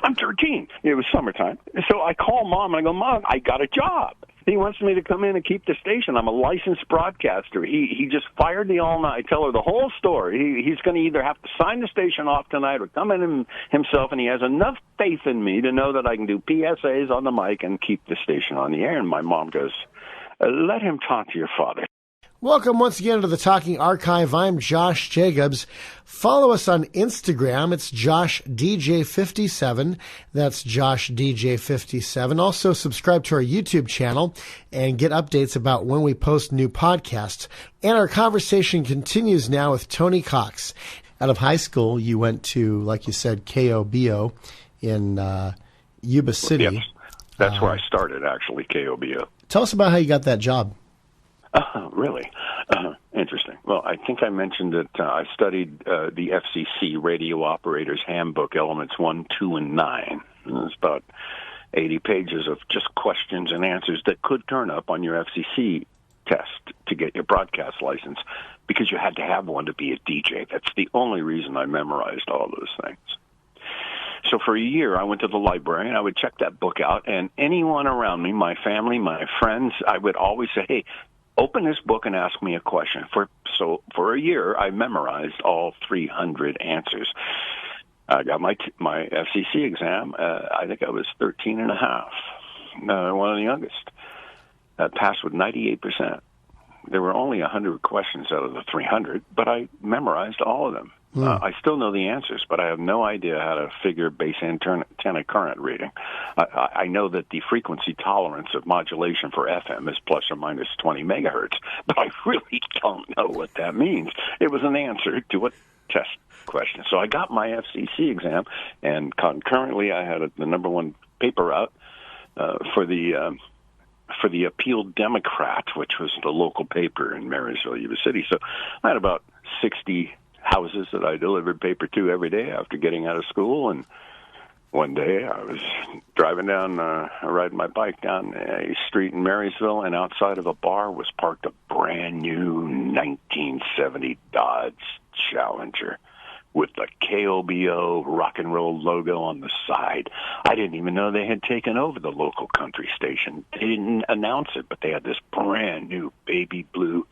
I'm 13. It was summertime. So I call Mom, and I go, Mom, I got a job. He wants me to come in and keep the station. I'm a licensed broadcaster. He just fired me all night. I tell her the whole story. He's going to either have to sign the station off tonight or come in himself, and he has enough faith in me to know that I can do PSAs on the mic and keep the station on the air. And my mom goes, let him talk to your father. Welcome once again to the Talking Archive. I'm Josh Jacobs. Follow us on Instagram. It's JoshDJ57. That's JoshDJ57. Also subscribe to our YouTube channel and get updates about when we post new podcasts. And our conversation continues now with Tony Cox. Out of high school, you went to, like you said, KOBO in Yuba City. Yes, that's where I started, actually, KOBO. Tell us about how you got that job. Really? Interesting. Well, I think I mentioned that I studied the FCC Radio Operator's Handbook, Elements 1, 2, and 9. It's about 80 pages of just questions and answers that could turn up on your FCC test to get your broadcast license, because you had to have one to be a DJ. That's the only reason I memorized all those things. So for a year, I went to the library, and I would check that book out, and anyone around me, my family, my friends, I would always say, hey, open this book and ask me a question. So for a year, I memorized all 300 answers. I got my FCC exam. I think I was 13 and a half, one of the youngest. Passed with 98%. There were only 100 questions out of the 300, but I memorized all of them. I still know the answers, but I have no idea how to figure base antenna current reading. I know that the frequency tolerance of modulation for FM is plus or minus 20 megahertz, but I really don't know what that means. It was an answer to a test question. So I got my FCC exam, and concurrently I had the number one paper out for the Appeal Democrat, which was the local paper in Marysville, Yuba City. So I had about 60 houses that I delivered paper to every day after getting out of school. And one day I was driving down, riding my bike down a street in Marysville, and outside of a bar was parked a brand new 1970 Dodge Challenger with the KOBO rock and roll logo on the side. I didn't even know they had taken over the local country station. They didn't announce it, but they had this brand new baby blue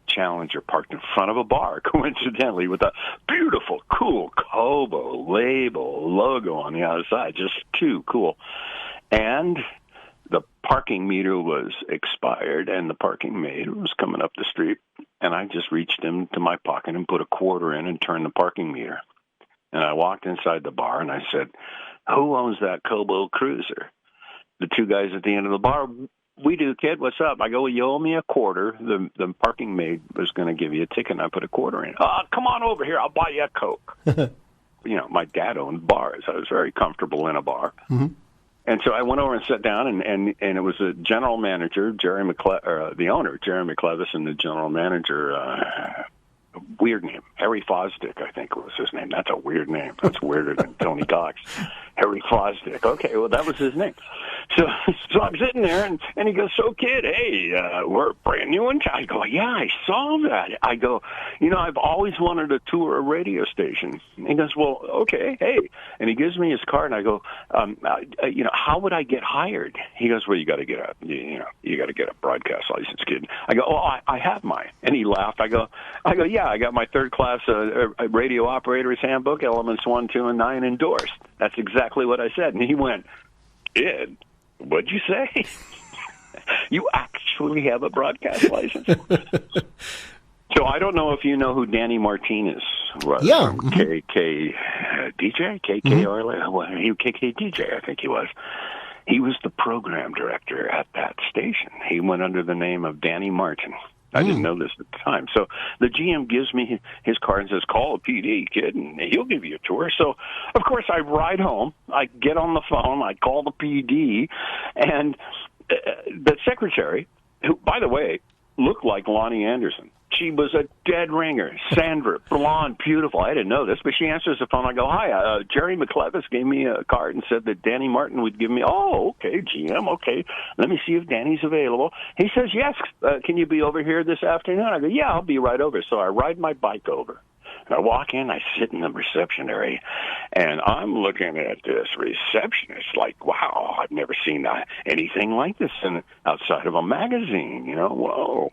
Challenger parked in front of a bar, coincidentally, with a beautiful, cool KOBO label logo on the outside. Just too cool. And the parking meter was expired, and the parking maid was coming up the street, and I just reached into my pocket and put a quarter in and turned the parking meter. And I walked inside the bar, and I said, who owns that KOBO cruiser? The two guys at the end of the bar, we do, kid. What's up? I go, well, you owe me a quarter. The parking maid was going to give you a ticket, and I put a quarter in. Oh, come on over here. I'll buy you a Coke. You know, my dad owned bars. I was very comfortable in a bar. Mm-hmm. And so I went over and sat down, and it was the general manager, the owner, Jerry McClevis, and the general manager, weird name, Harry Fosdick, I think was his name. That's a weird name. That's weirder than Tony Cox. Harry Fosdick. Okay, well, that was his name. So I'm sitting there, and he goes, so, kid, hey, we're brand new in town. I go, yeah, I saw that. I go, you know, I've always wanted to tour a radio station. And he goes, well, okay, hey. And he gives me his card, and I go, you know, how would I get hired? He goes, well, you got to get a broadcast license, kid. I go, oh, I have mine. And he laughed. I go, yeah, I got my third class radio operator's handbook, Elements 1, 2, and 9 endorsed. That's exactly what I said. And he went, Ed, what'd you say? You actually have a broadcast license? So I don't know if you know who Danny Martinez was. Yeah. KK DJ? KK DJ, I think he was. He was the program director at that station. He went under the name of Danny Martin. I didn't know this at the time. So the GM gives me his card and says, call a PD, kid, and he'll give you a tour. So, of course, I ride home. I get on the phone. I call the PD. And the secretary, who, by the way, looked like Lonnie Anderson. She was a dead ringer. Sandra, blonde, beautiful. I didn't know this, but she answers the phone. I go, hi, Jerry McClevis gave me a card and said that Danny Martin would give me, oh, okay, GM, okay. Let me see if Danny's available. He says, yes, can you be over here this afternoon? I go, yeah, I'll be right over. So I ride my bike over. I walk in, I sit in the reception area, and I'm looking at this receptionist like, wow, I've never seen anything like this outside of a magazine. Whoa.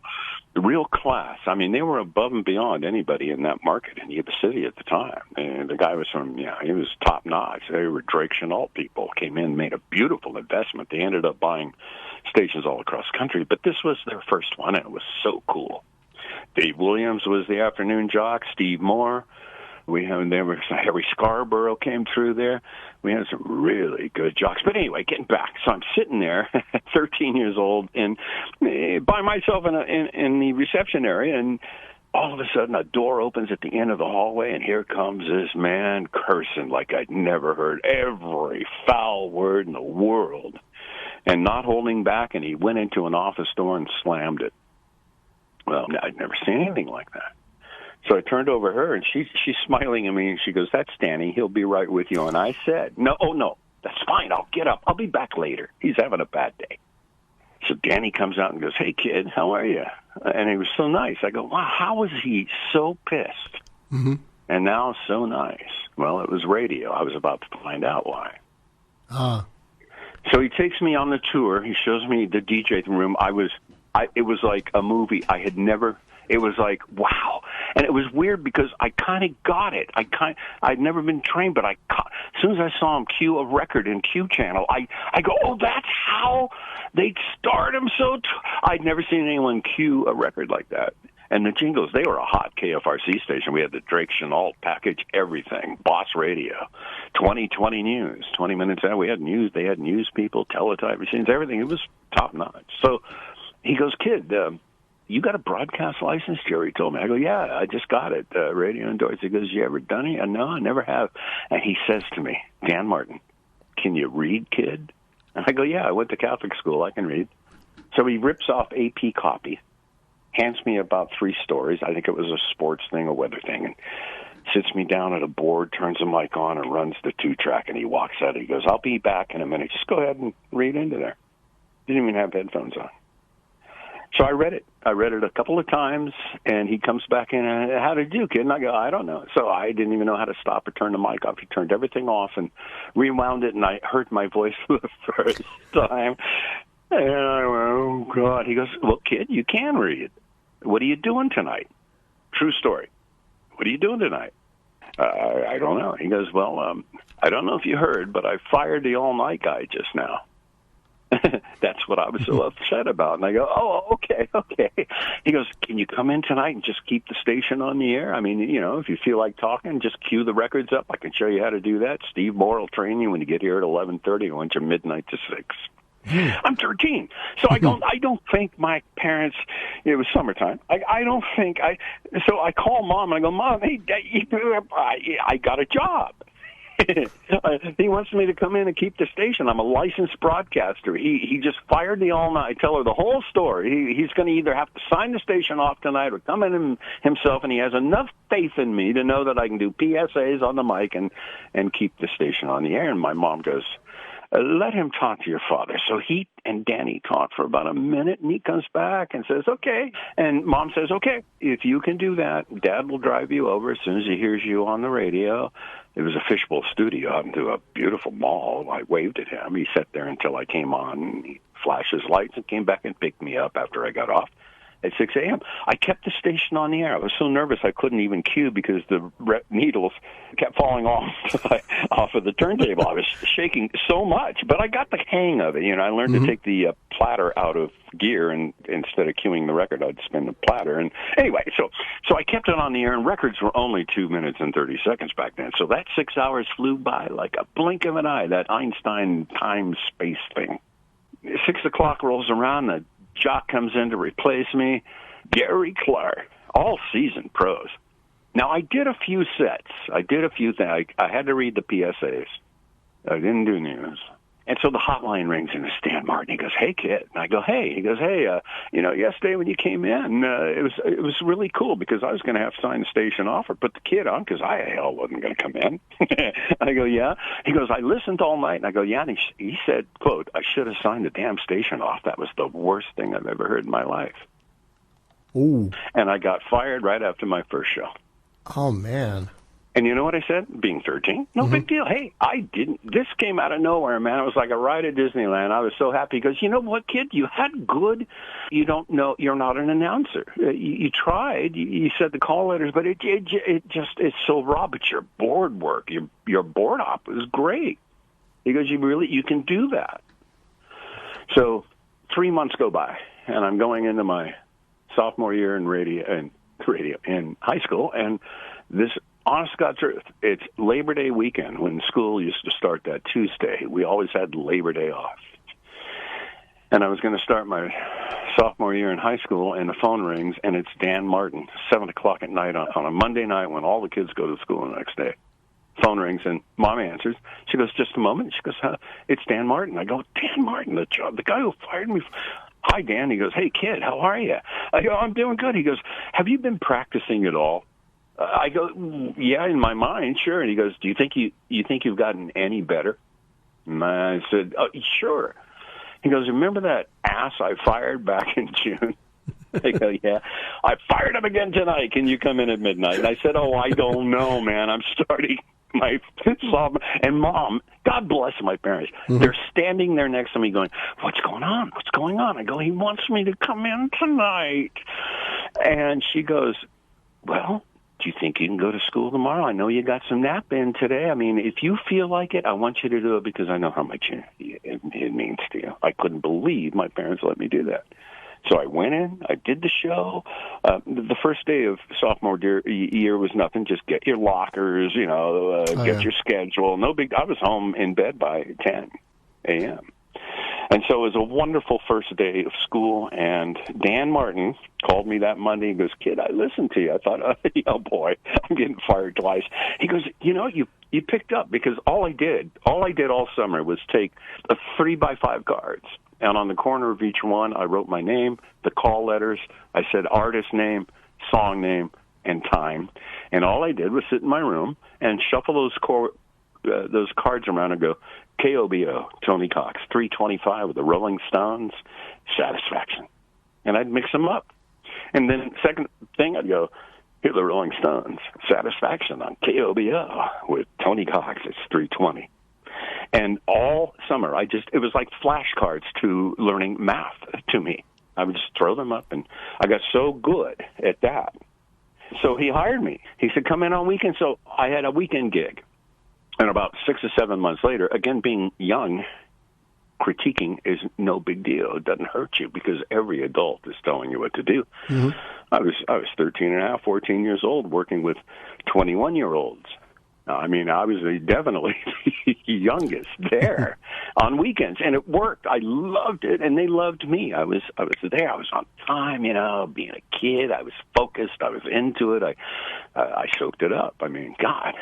Real class. I mean, they were above and beyond anybody in that market in Yuba City at the time. And the guy was he was top notch. They were Drake Chenault people, came in, made a beautiful investment. They ended up buying stations all across the country, but this was their first one, and it was so cool. Dave Williams was the afternoon jock, Steve Moore. Harry Scarborough came through there. We had some really good jocks. But anyway, getting back. So I'm sitting there, 13 years old, and by myself in the reception area, and all of a sudden a door opens at the end of the hallway, and here comes this man cursing like I'd never heard every foul word in the world, and not holding back, and he went into an office door and slammed it. Well, I'd never seen anything like that. So I turned over her, and she's smiling at me, and she goes, "That's Danny. He'll be right with you." And I said, no, that's fine. I'll get up. I'll be back later. He's having a bad day. So Danny comes out and goes, "Hey, kid, how are you?" And he was so nice. I go, "Wow, how was he so pissed and now so nice?" Well, it was radio. I was about to find out why. So he takes me on the tour. He shows me the DJ room. It was like a movie. It was like, wow. And it was weird because I kind of got it. I'd never been trained, but as soon as I saw him cue a record in Q Channel, I go, oh, that's how they start him. I'd never seen anyone cue a record like that. And the jingles, they were a hot KFRC station. We had the Drake Chenault package, everything, Boss Radio, 2020 News, 20 minutes out. We had news. They had news people, teletype machines, everything. It was top notch. So he goes, "Kid, you got a broadcast license?" Jerry told me. I go, "Yeah, I just got it, radio endorsed." He goes, "You ever done it?" "No, I never have." And he says to me, "Dan Martin, can you read, kid?" And I go, "Yeah, I went to Catholic school. I can read." So he rips off AP copy, hands me about 3 stories. I think it was a sports thing, a weather thing, and sits me down at a board, turns the mic on, and runs the 2-track, and he walks out. He goes, "I'll be back in a minute. Just go ahead and read into there." Didn't even have headphones on. So I read it. I read it a couple of times, and he comes back in, and "How did you do, kid?" And I go, "I don't know." So I didn't even know how to stop or turn the mic off. He turned everything off and rewound it, and I heard my voice for the first time. And I went, "Oh, God." He goes, "Well, kid, you can read. What are you doing tonight?" True story. "What are you doing tonight?" I don't know. He goes, "Well, I don't know if you heard, but I fired the all-night guy just now." That's what I was so upset about. And I go, "Oh, okay. He goes, "Can you come in tonight and just keep the station on the air? I mean, if you feel like talking, just cue the records up. I can show you how to do that. Steve Moore will train you when you get here at 11:30. I want you midnight to 6. I'm 13. So I don't think my parents, it was summertime. So I call Mom and I go, "Mom, hey, I got a job." He wants me to come in and keep the station. I'm a licensed broadcaster. He just fired the all-night. I tell her the whole story. He's going to either have to sign the station off tonight or come in himself, and he has enough faith in me to know that I can do PSAs on the mic and keep the station on the air. And my mom goes, "Let him talk to your father." So he and Danny talk for about a minute, and he comes back and says, "Okay." And Mom says, "Okay, if you can do that, Dad will drive you over as soon as he hears you on the radio." It was a fishbowl studio out into a beautiful mall. I waved at him. He sat there until I came on. He flashed his lights and came back and picked me up after I got off at 6 a.m. I kept the station on the air. I was so nervous I couldn't even cue because the needles kept falling off of the turntable. I was shaking so much, but I got the hang of it. I learned to take the platter out of gear, and instead of cueing the record, I'd spin the platter. And anyway, so I kept it on the air, and records were only 2 minutes and 30 seconds back then. So that 6 hours flew by like a blink of an eye, that Einstein time-space thing. 6 o'clock rolls around, the jock comes in to replace me, Gary Clark, all seasoned pros. Now, I did a few sets. I did a few things. I had to read the PSAs. I didn't do news. And so the hotline rings, and it's Dan Martin. He goes, "Hey, kid." And I go, "Hey." He goes, "Hey, yesterday when you came in, it was really cool because I was going to have to sign the station off or put the kid on because I hell wasn't going to come in." I go, "Yeah." He goes, "I listened all night." And I go, "Yeah." And he said, quote, "I should have signed the damn station off. That was the worst thing I've ever heard in my life." Ooh. And I got fired right after my first show. Oh, man. And you know what I said? Being 13, no big deal. Hey, this came out of nowhere, man. It was like a ride at Disneyland. I was so happy because, you know what, kid? You had good, you don't know, you're not an announcer. You tried, you said the call letters, but it just, it's so raw, but your board work, your board op was great because you can do that. So 3 months go by, and I'm going into my sophomore year in radio in high school, and this, honest to God truth, it's Labor Day weekend when school used to start that Tuesday. We always had Labor Day off. And I was going to start my sophomore year in high school, and the phone rings, and it's Dan Martin, 7 o'clock at night on a Monday night when all the kids go to school the next day. Phone rings, and Mom answers. She goes, just a moment. She goes, it's Dan Martin. I go, Dan Martin, the guy who fired me. Hi, Dan. He goes, hey, kid, how are you? I go, I'm doing good. He goes, have you been practicing at all? I go, yeah, in my mind, sure. And he goes, do you think you've gotten any better? And I said, oh, sure. He goes, remember that ass I fired back in June? I go, yeah. I fired him again tonight. Can you come in at midnight? And I said, oh, I don't know, man. I'm starting my sophomore. And Mom, God bless my parents, they're standing there next to me going, what's going on? What's going on? I go, he wants me to come in tonight. And she goes, well, do you think you can go to school tomorrow? I know you got some nap in today. I mean, if you feel like it, I want you to do it because I know how much it means to you. I couldn't believe my parents let me do that. So I went in, I did the show. The first day of sophomore year was nothing. Just get your lockers, get your schedule. No big. I was home in bed by 10 a.m. And so it was a wonderful first day of school, and Dan Martin called me that Monday. He goes, kid, I listened to you. I thought, oh, boy, I'm getting fired twice. He goes, you picked up because all I did all summer was take 3x5 cards, and on the corner of each one, I wrote my name, the call letters. I said artist name, song name, and time. And all I did was sit in my room and shuffle those cards around and go, KOBO, Tony Cox, 325 with the Rolling Stones, Satisfaction. And I'd mix them up. And then second thing, I'd go, here are the Rolling Stones, Satisfaction on KOBO with Tony Cox, it's 320. And all summer, it was like flashcards to learning math to me. I would just throw them up, and I got so good at that. So he hired me. He said, come in on weekends. So I had a weekend gig. And about 6 or 7 months later, again, being young, critiquing is no big deal. It doesn't hurt you because every adult is telling you what to do. Mm-hmm. I was 13 and a half, 14 years old, working with 21-year-olds. I mean, I was definitely the youngest there on weekends, and it worked. I loved it, and they loved me. I was there. I was on time, being a kid. I was focused. I was into it. I soaked it up. I mean, God.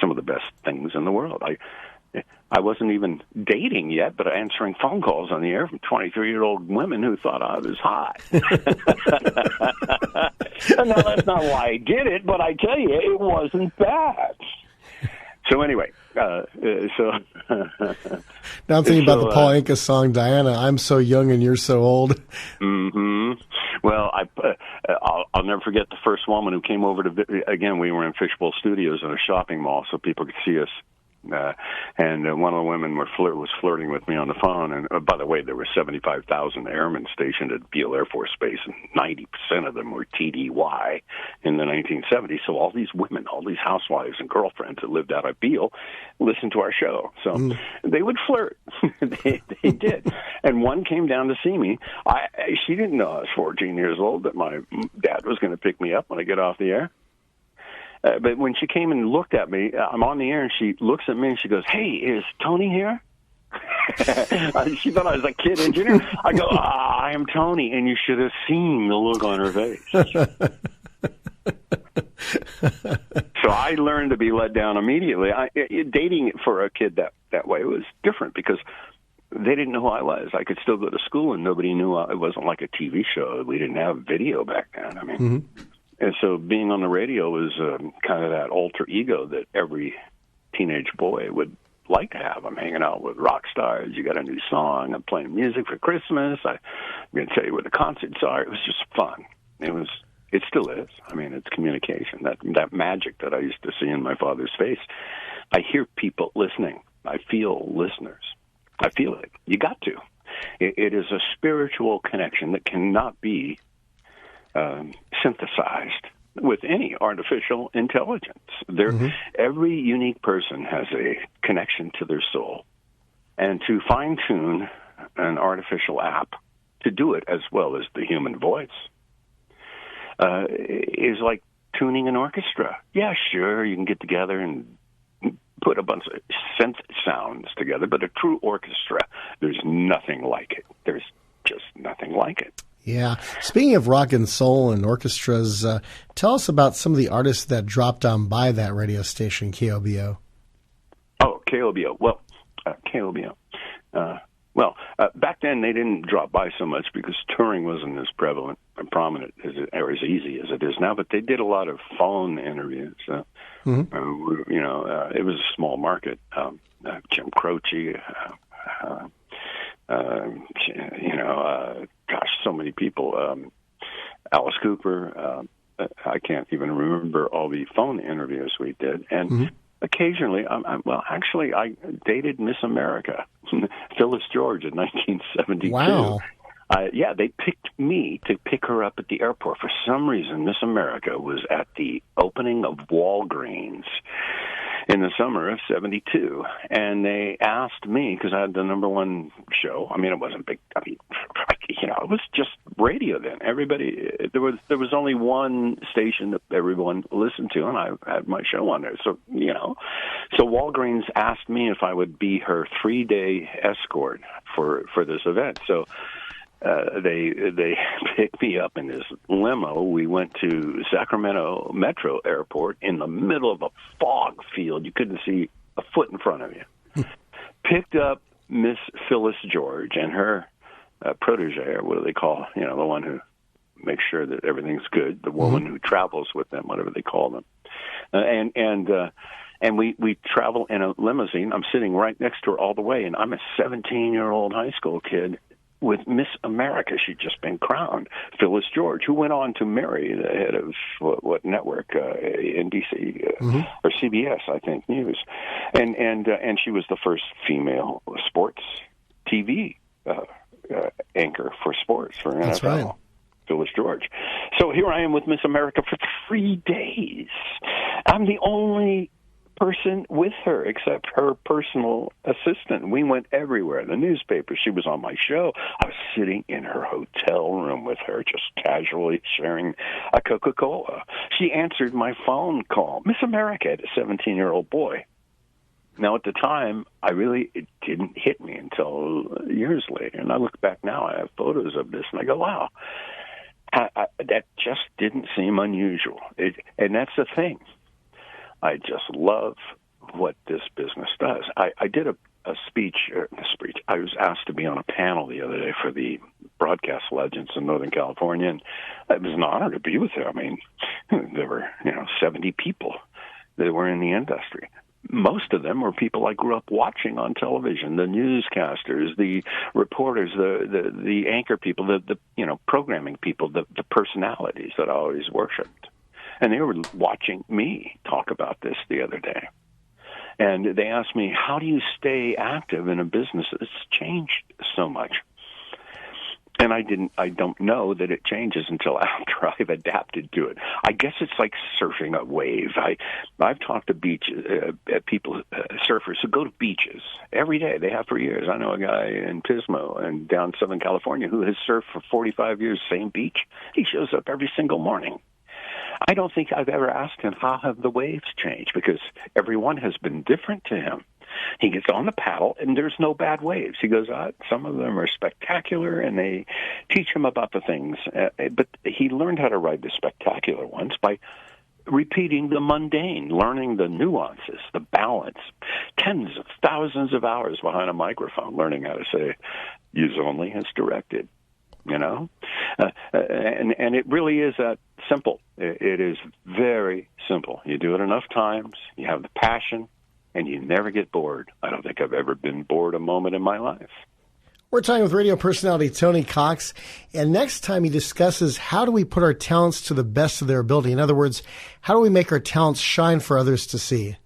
Some of the best things in the world. I wasn't even dating yet, but answering phone calls on the air from 23-year-old women who thought I was hot. No, that's not why I did it, but I tell you, it wasn't bad. So anyway, now I'm thinking about the Paul Anka song, Diana, I'm so young and you're so old. Mm-hmm. Well, I'll never forget the first woman who came over to, again, we were in Fishbowl Studios in a shopping mall so people could see us. And one of the women was flirting with me on the phone. And by the way, there were 75,000 airmen stationed at Beale Air Force Base, and 90% of them were TDY in the 1970s. So all these women, all these housewives and girlfriends that lived out at Beale listened to our show. So they would flirt. they did. And one came down to see me. She didn't know I was 14 years old, that my dad was going to pick me up when I get off the air. But when she came and looked at me, I'm on the air, and she looks at me and she goes, hey, is Tony here? She thought I was a kid engineer. I go, I am Tony, and you should have seen the look on her face. So I learned to be let down immediately. Dating for a kid that way was different because they didn't know who I was. I could still go to school, and nobody knew it wasn't like a TV show. We didn't have video back then. I mean... And so being on the radio was kind of that alter ego that every teenage boy would like to have. I'm hanging out with rock stars. You got a new song. I'm playing music for Christmas. I'm going to tell you where the concerts are. It was just fun. It It still is. I mean, it's communication. That magic that I used to see in my father's face. I hear people listening. I feel listeners. I feel it. You got to. It is a spiritual connection that cannot be synthesized with any artificial intelligence. Every unique person has a connection to their soul. And to fine-tune an artificial app to do it as well as the human voice is like tuning an orchestra. Yeah, sure, you can get together and put a bunch of synth sounds together, but a true orchestra, there's nothing like it. There's just nothing like it. Yeah. Speaking of rock and soul and orchestras, tell us about some of the artists that dropped on by that radio station, KOBO. Oh, KOBO. Well, KOBO. Back then they didn't drop by so much because touring wasn't as prevalent and prominent or as easy as it is now. But they did a lot of phone interviews. It was a small market. Jim Croce, so many people. Alice Cooper. I can't even remember all the phone interviews we did. And occasionally, I dated Miss America, Phyllis George, in 1972. Wow. They picked me to pick her up at the airport. For some reason, Miss America was at the opening of Walgreens in the summer of 72. And they asked me, because I had the number one show. I mean, it wasn't big. I mean, it was just radio then. There was only one station that everyone listened to, and I had my show on there. So, so Walgreens asked me if I would be her 3-day escort for this event. So they picked me up in this limo. We went to Sacramento Metro Airport in the middle of a fog field. You couldn't see a foot in front of you. Picked up Miss Phyllis George and her protege, or what do they call, the one who makes sure that everything's good, the woman who travels with them, whatever they call them. And we travel in a limousine. I'm sitting right next to her all the way, and I'm a 17-year-old high school kid with Miss America. She'd just been crowned, Phyllis George, who went on to marry the head of what network, NBC or CBS, I think, News, and she was the first female sports TV anchor for sports for NFL. That's right. Phyllis George. So here I am with Miss America for 3 days. I'm the only person with her except her personal assistant. We went everywhere. The newspaper. She was on my show. I was sitting in her hotel room with her, just casually sharing a Coca-Cola. She answered my phone call. Miss America, a 17-year-old boy. Now, at the time, it didn't hit me until years later. And I look back now, I have photos of this, and I go, wow, that just didn't seem unusual. And that's the thing. I just love what this business does. I did a speech. I was asked to be on a panel the other day for the broadcast legends in Northern California, and it was an honor to be with them. I mean, there were 70 people that were in the industry. Most of them were people I grew up watching on television, the newscasters, the reporters, the anchor people, the programming people, the personalities that I always worshipped. And they were watching me talk about this the other day. And they asked me, how do you stay active in a business that's changed so much? And I don't know that it changes until after I've adapted to it. I guess it's like surfing a wave. I've talked to people, surfers who go to beaches every day. They have for years. I know a guy in Pismo and down Southern California who has surfed for 45 years, same beach. He shows up every single morning. I don't think I've ever asked him, how have the waves changed? Because everyone has been different to him. He gets on the paddle, and there's no bad waves. He goes, some of them are spectacular, and they teach him about the things. But he learned how to ride the spectacular ones by repeating the mundane, learning the nuances, the balance. Tens of thousands of hours behind a microphone learning how to say, use only as directed. And it really is that simple. It is very simple. You do it enough times, you have the passion, and you never get bored. I don't think I've ever been bored a moment in my life. We're talking with radio personality Tony Cox, and next time he discusses how do we put our talents to the best of their ability. In other words, how do we make our talents shine for others to see?